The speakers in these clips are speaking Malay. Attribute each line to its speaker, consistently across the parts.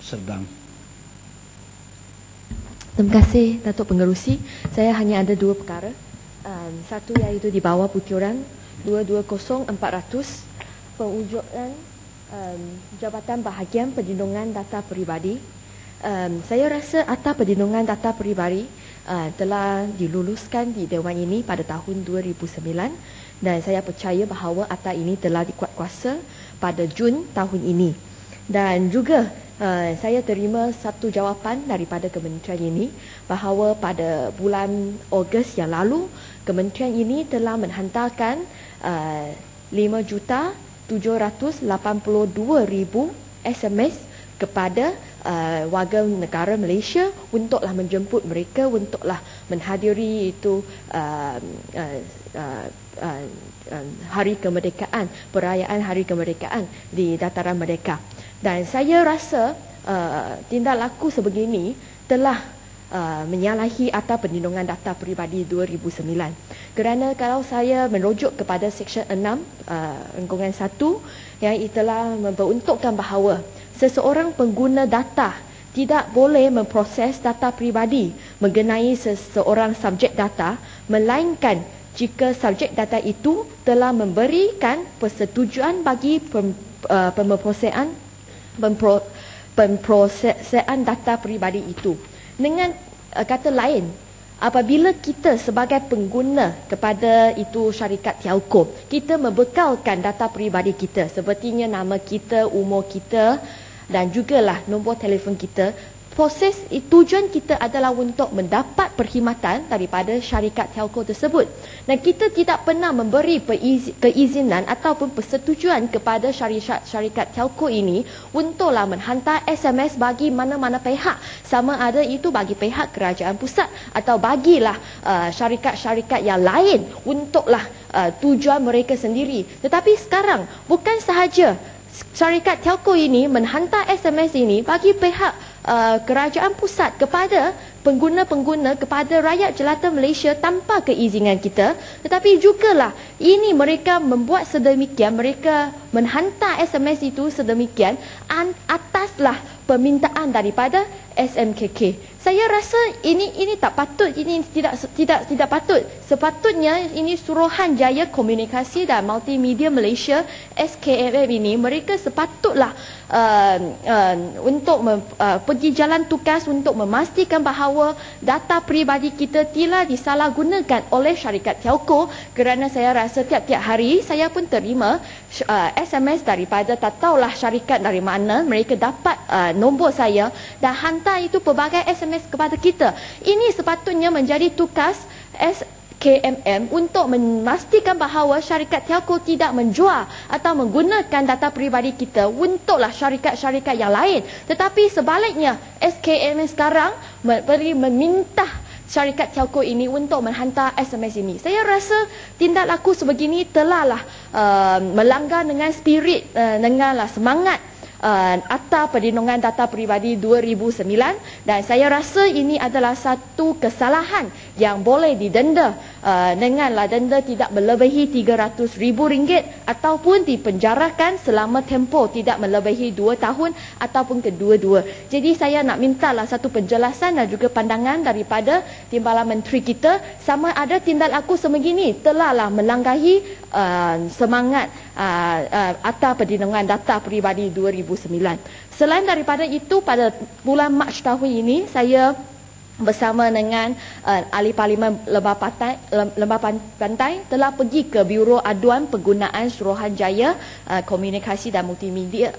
Speaker 1: Serdang.
Speaker 2: Terima kasih Datuk Pengerusi. Saya hanya ada dua perkara. Satu iaitu di bawah butiran 220400 pengujudan Jabatan Bahagian Perlindungan Data Peribadi. Saya rasa Akta Perlindungan Data Peribadi telah diluluskan di Dewan ini pada tahun 2009 dan saya percaya bahawa akta ini telah dikuatkuasa pada Jun tahun ini. Dan juga saya terima satu jawapan daripada kementerian ini bahawa pada bulan Ogos yang lalu kementerian ini telah menghantarkan 5,782,000 SMS kepada warga negara Malaysia untuklah menjemput mereka, untuklah menghadiri itu hari kemerdekaan, perayaan hari kemerdekaan di dataran mereka. Dan saya rasa tindak laku sebegini telah menyalahi Akta Perlindungan Data Peribadi 2009. Kerana kalau saya merujuk kepada Seksyen 6 Rengkungan 1 yang telah memperuntukkan bahawa seseorang pengguna data tidak boleh memproses data peribadi mengenai seseorang subjek data melainkan jika subjek data itu telah memberikan persetujuan bagi pemprosesaan data peribadi itu. Dengan kata lain, apabila kita sebagai pengguna kepada itu syarikat telco, kita membekalkan data peribadi kita sepertinya nama kita, umur kita dan jugalah nombor telefon kita. Proses tujuan kita adalah untuk mendapat perkhidmatan daripada syarikat telco tersebut. Dan kita tidak pernah memberi keizinan ataupun persetujuan kepada syarikat telco ini untuklah menghantar SMS bagi mana-mana pihak. Sama ada itu bagi pihak kerajaan pusat atau bagilah syarikat-syarikat yang lain untuklah tujuan mereka sendiri. Tetapi sekarang bukan sahaja syarikat telco ini menghantar SMS ini bagi pihak kerajaan pusat kepada pengguna-pengguna, kepada rakyat jelata Malaysia tanpa keizinan kita, tetapi jugalah ini mereka membuat sedemikian, mereka menghantar SMS itu sedemikian ataslah permintaan daripada SMKK. Saya rasa ini tak patut, ini tidak patut. Sepatutnya ini Suruhanjaya Komunikasi dan Multimedia Malaysia SKMM ini mereka sepatutlah untuk pergi jalan tugas untuk memastikan bahawa data peribadi kita tidak disalahgunakan oleh syarikat telco. Kerana saya rasa tiap-tiap hari saya pun terima SMS daripada tak tahulah syarikat dari mana mereka dapat nombor saya dan hantar itu pelbagai SMS kepada kita. Ini sepatutnya menjadi tugas KMM untuk memastikan bahawa syarikat telco tidak menjual atau menggunakan data peribadi kita untuklah syarikat-syarikat yang lain. Tetapi sebaliknya, SKMM sekarang meminta syarikat telco ini untuk menghantar SMS ini. Saya rasa tindak laku sebegini telahlah melanggar dengan spirit, denganlah semangat Akta Perlindungan Data Peribadi 2009 dan saya rasa ini adalah satu kesalahan yang boleh didenda denganlah denda tidak melebihi RM300,000 ataupun dipenjarakan selama tempoh tidak melebihi 2 tahun ataupun kedua-dua. Jadi saya nak mintalah satu penjelasan dan juga pandangan daripada Timbalan Menteri kita sama ada tindak laku sebegini telahlah melanggahi semangat Akta Perlindungan Data Peribadi 2009. Selain daripada itu, pada bulan Mac tahun ini saya bersama dengan Ahli Parlimen Lembah Pantai telah pergi ke Biro Aduan Penggunaan Suruhanjaya Komunikasi dan Multimedia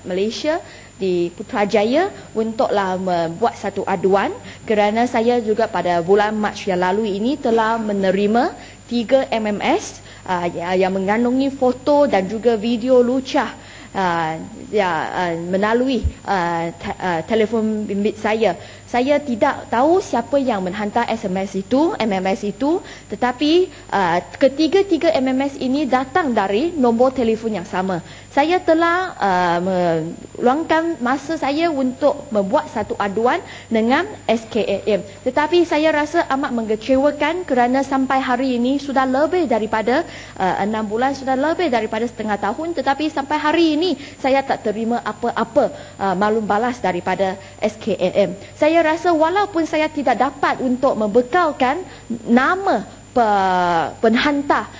Speaker 2: Malaysia di Putrajaya untuklah membuat satu aduan kerana saya juga pada bulan Mac yang lalu ini telah menerima 3 MMS yang mengandungi foto dan juga video lucah melalui telefon bimbit saya. Saya tidak tahu siapa yang menghantar MMS itu, tetapi ketiga-tiga MMS ini datang dari nombor telefon yang sama. Saya telah meluangkan masa saya untuk membuat satu aduan dengan SKAM. Tetapi saya rasa amat mengecewakan kerana sampai hari ini sudah lebih daripada 6 bulan, sudah lebih daripada setengah tahun, tetapi sampai hari ini saya tak terima apa-apa maklum balas daripada SKAM. Saya rasa walaupun saya tidak dapat untuk membekalkan nama penhantar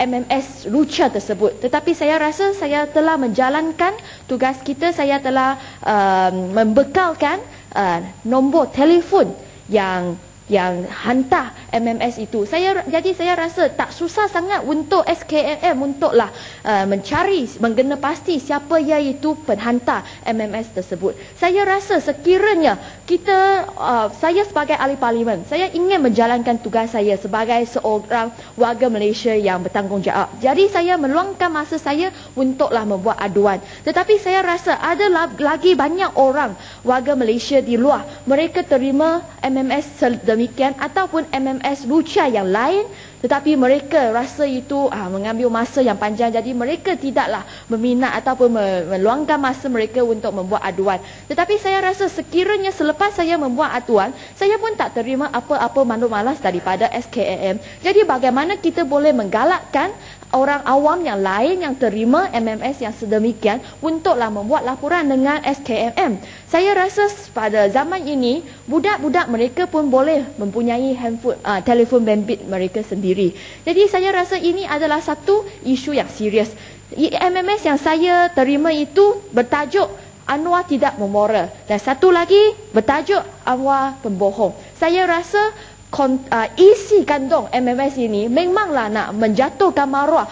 Speaker 2: MMS Lucha tersebut, tetapi saya rasa saya telah menjalankan tugas kita. Saya telah membekalkan nombor telefon yang hantar MMS itu. Jadi saya rasa tak susah sangat untuk SKAM untuklah mencari, menggena pasti siapa iaitu penhantar MMS tersebut. Saya rasa sekiranya saya sebagai ahli parlimen, saya ingin menjalankan tugas saya sebagai seorang warga Malaysia yang bertanggungjawab. Jadi saya meluangkan masa saya untuklah membuat aduan. Tetapi saya rasa ada lagi banyak orang warga Malaysia di luar, mereka terima MMS demikian ataupun MMS Lucha yang lain, tetapi mereka rasa itu mengambil masa yang panjang, jadi mereka tidaklah berminat ataupun meluangkan masa mereka untuk membuat aduan. Tetapi saya rasa sekiranya selepas saya membuat aduan, saya pun tak terima apa-apa maklum malas daripada SKAM. Jadi bagaimana kita boleh menggalakkan orang awam yang lain yang terima MMS yang sedemikian untuklah membuat laporan dengan SKMM. Saya rasa pada zaman ini budak-budak mereka pun boleh mempunyai handphone, telefon bimbit mereka sendiri. Jadi saya rasa ini adalah satu isu yang serius. MMS yang saya terima itu bertajuk Anwar tidak memoral, dan satu lagi bertajuk Anwar pembohong. Saya rasa isi kandung MMS ini memanglah nak menjatuhkan maruah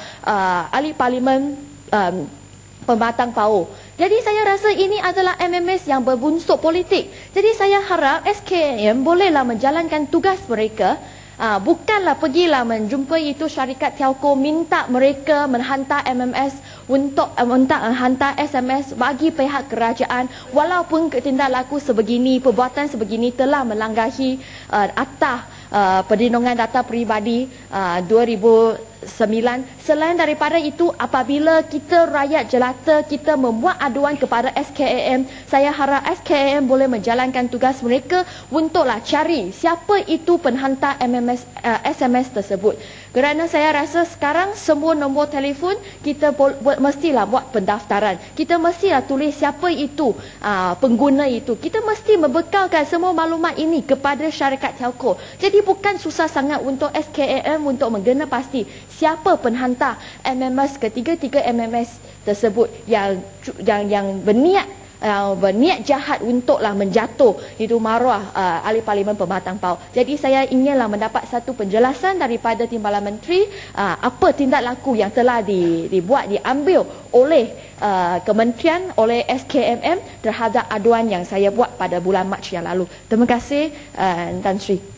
Speaker 2: ahli parlimen Pematang Pauh. Jadi saya rasa ini adalah MMS yang berbunsut politik. Jadi saya harap SKAM bolehlah menjalankan tugas mereka. Bukanlah pergilah menjumpai itu syarikat telco, minta mereka menghantar MMS untuk menghantar SMS bagi pihak kerajaan, walaupun tindak laku sebegini, perbuatan sebegini telah melanggahi Akta Perlindungan Data Peribadi 2009. Selain daripada itu, apabila kita rakyat jelata kita membuat aduan kepada SKAM, saya harap SKAM boleh menjalankan tugas mereka untuklah cari siapa itu penhantar SMS tersebut. Kerana saya rasa sekarang semua nombor telefon kita mestilah buat pendaftaran. Kita mestilah tulis siapa itu pengguna itu. Kita mesti membekalkan semua maklumat ini kepada syarikat telco. Jadi bukan susah sangat untuk SKAM untuk menggena pasti siapa penhantar MMS ketiga-tiga MMS tersebut yang berniat jahat untuklah menjatuh itu maruah ahli parlimen Pematang Pauh. Jadi saya inginlah mendapat satu penjelasan daripada Timbalan Menteri apa tindak laku yang telah diambil oleh kementerian, oleh SKMM terhadap aduan yang saya buat pada bulan Mac yang lalu. Terima kasih Tan Sri.